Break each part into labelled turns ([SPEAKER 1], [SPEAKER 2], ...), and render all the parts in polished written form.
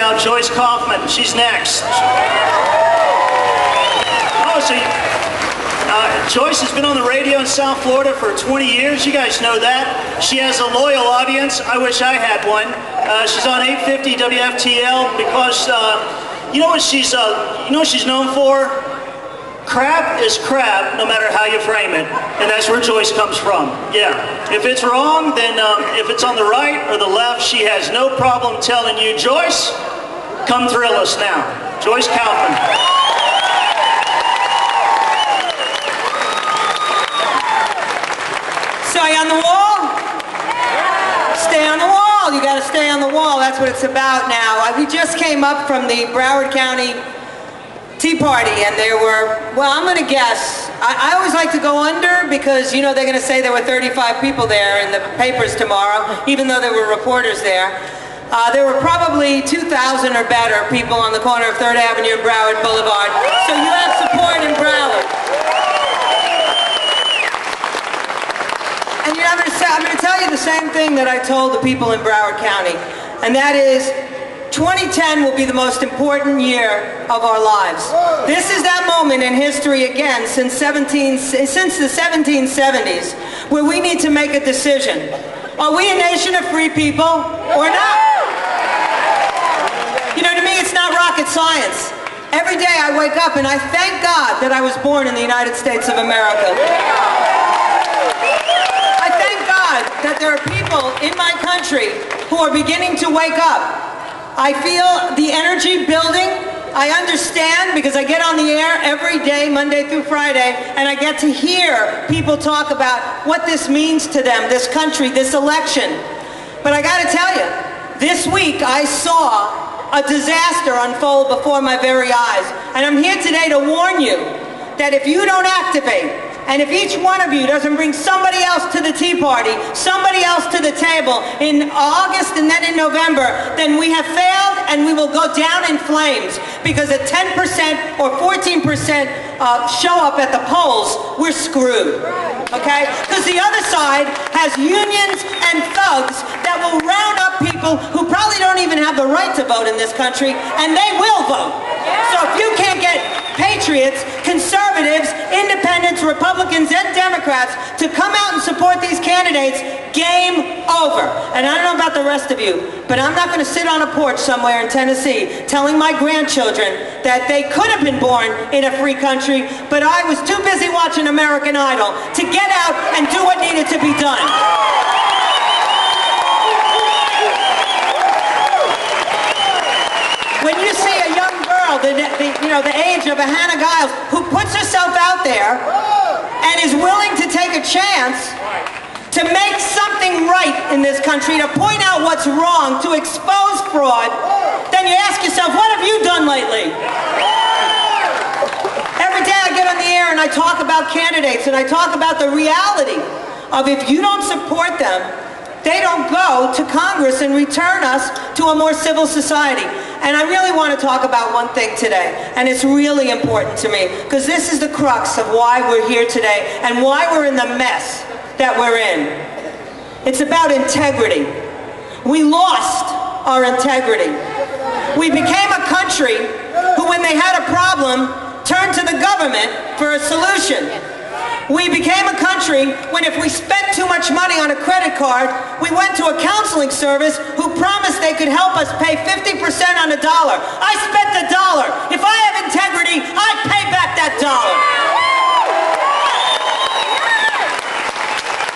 [SPEAKER 1] now Joyce Kaufman. She's next. Oh, so Joyce has been on the radio in South Florida for 20 years. You guys know that. She has a loyal audience. I wish I had one. She's on 850 WFTL because you know what she's known for? Crap is crap, no matter how you frame it, and that's where Joyce comes from. Yeah, if it's wrong, then if it's on the right or the left, she has no problem telling you, Joyce, come thrill us now. Joyce Kaufman.
[SPEAKER 2] Stay on the wall. Stay on the wall. You got to stay on the wall. That's what it's about now. We just came up from the Broward County Tea Party, and there were, well, I'm going to guess. I always like to go under because, you know, they're going to say there were 35 people there in the papers tomorrow, even though there were reporters there. There were probably 2,000 or better people on the corner of 3rd Avenue and Broward Boulevard. So you have support in Broward. And you know, I'm going to tell you the same thing that I told the people in Broward County, and that is 2010 will be the most important year of our lives. This is that moment in history again since the 1770s where we need to make a decision. Are we a nation of free people or not? You know, to me it's not rocket science. Every day I wake up and I thank God that I was born in the United States of America. I thank God that there are people in my country who are beginning to wake up. I feel the energy building. I understand because I get on the air every day, Monday through Friday, and I get to hear people talk about what this means to them, this country, this election. But I got to tell you, this week I saw a disaster unfold before my very eyes. And I'm here today to warn you that if you don't activate, and if each one of you doesn't bring somebody else to the Tea Party, somebody else to the table in August and then in November, then we have failed and we will go down in flames. Because at 10% or 14% show up at the polls, we're screwed. Okay? Because the other side has unions and thugs that will round up people who probably don't even have the right to vote in this country, and they will vote. So if you can't get patriots, conservatives, independents, Republicans, and Democrats to come out and support these candidates, game over. And I don't know about the rest of you, but I'm not going to sit on a porch somewhere in Tennessee telling my grandchildren that they could have been born in a free country, but I was too busy watching American Idol to get out and do what needed to be done. When you see a young girl, the age of a Hannah Giles, who puts herself out there and is willing to take a chance to make something right in this country, to point out what's wrong, to expose fraud, then you ask yourself, what have you done lately? Every day I get on the air and I talk about candidates and I talk about the reality of if you don't support them, they don't go to Congress and return us to a more civil society. And I really want to talk about one thing today, and it's really important to me, because this is the crux of why we're here today and why we're in the mess that we're in. It's about integrity. We lost our integrity. We became a country who, when they had a problem, turned to the government for a solution. We became a country when if we spent too much money on a credit card, we went to a counseling service who promised they could help us pay 50% on $1. I spent $1. If I have integrity, I pay back that dollar.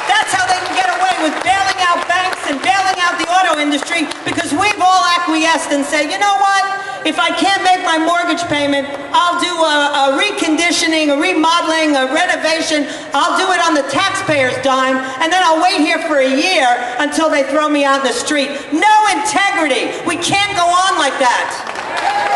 [SPEAKER 2] That's how they can get away with bailing out banks and bailing out the auto industry, because we've all acquiesced and said, you know what? If I can't make my mortgage payment, I'll do a reconditioning, a remodeling, a renovation. I'll do it on the taxpayer's dime, and then I'll wait here for a year until they throw me out in the street. No integrity. We can't go on like that.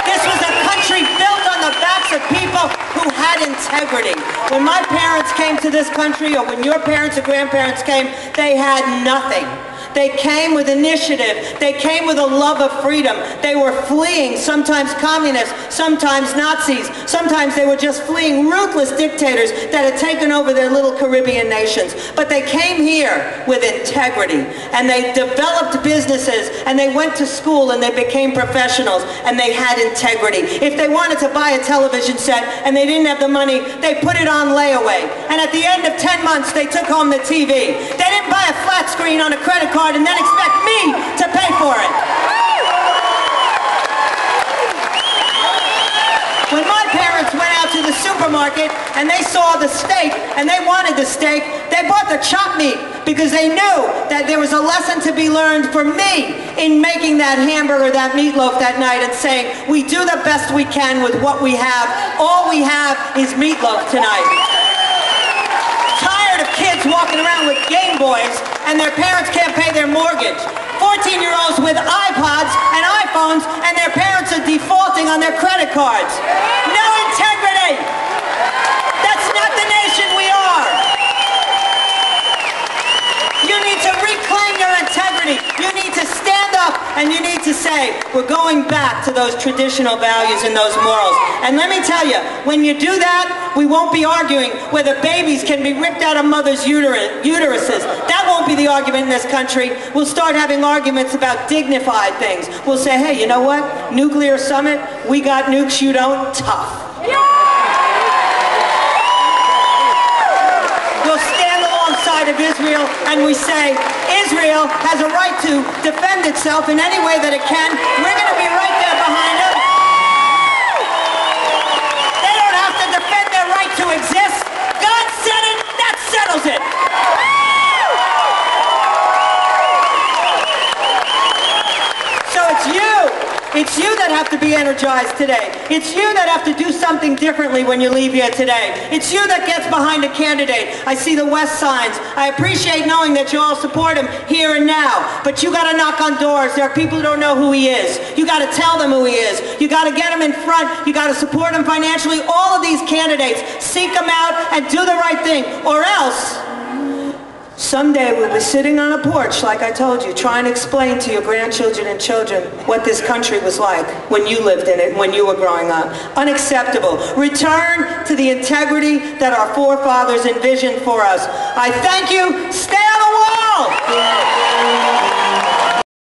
[SPEAKER 2] This was a country built on the backs of people who had integrity. When my parents came to this country, or when your parents or grandparents came, they had nothing. They came with initiative. They came with a love of freedom. They were fleeing, sometimes communists, sometimes Nazis. Sometimes they were just fleeing ruthless dictators that had taken over their little Caribbean nations. But they came here with integrity, and they developed businesses, and they went to school, and they became professionals, and they had integrity. If they wanted to buy a television set and they didn't have the money, they put it on layaway. And at the end of 10 months, they took home the TV. They didn't buy a flat screen on a credit card and then expect me to pay for it. When my parents went out to the supermarket and they saw the steak and they wanted the steak, they bought the chopped meat because they knew that there was a lesson to be learned for me in making that hamburger, that meatloaf that night, and saying, we do the best we can with what we have. All we have is meatloaf tonight. Tired of kids walking around with Game Boys and their parents can't pay their mortgage. 14-year-olds with iPods and iPhones and their parents are defaulting on their credit cards. No integrity. That's not the nation we are. You need to reclaim your integrity. You need to stand up and you need to say, we're going back to those traditional values and those morals. And let me tell you, when you do that, we won't be arguing whether babies can be ripped out of mothers' uteruses. That won't be the argument in this country. We'll start having arguments about dignified things. We'll say, hey, you know what? Nuclear summit, we got nukes, you don't. Tough. We'll stand alongside of Israel and we say, Israel has a right to defend itself in any way that it can. We're going to be right there behind them. They don't have to defend their right to exist. God said it, that settles it. So it's you that have to be energized today. It's you that have to do something differently when you leave here today. It's you that gets behind a candidate. I see the West signs. I appreciate knowing that you all support him here and now. But you got to knock on doors. There are people who don't know who he is. You got to tell them who he is. You got to get him in front. You got to support him financially. All of these candidates, seek them out and do the right thing. Or else, someday we'll be sitting on a porch, like I told you, trying to explain to your grandchildren and children what this country was like when you lived in it, when you were growing up. Unacceptable. Return to the integrity that our forefathers envisioned for us. I thank you. Stay on the wall!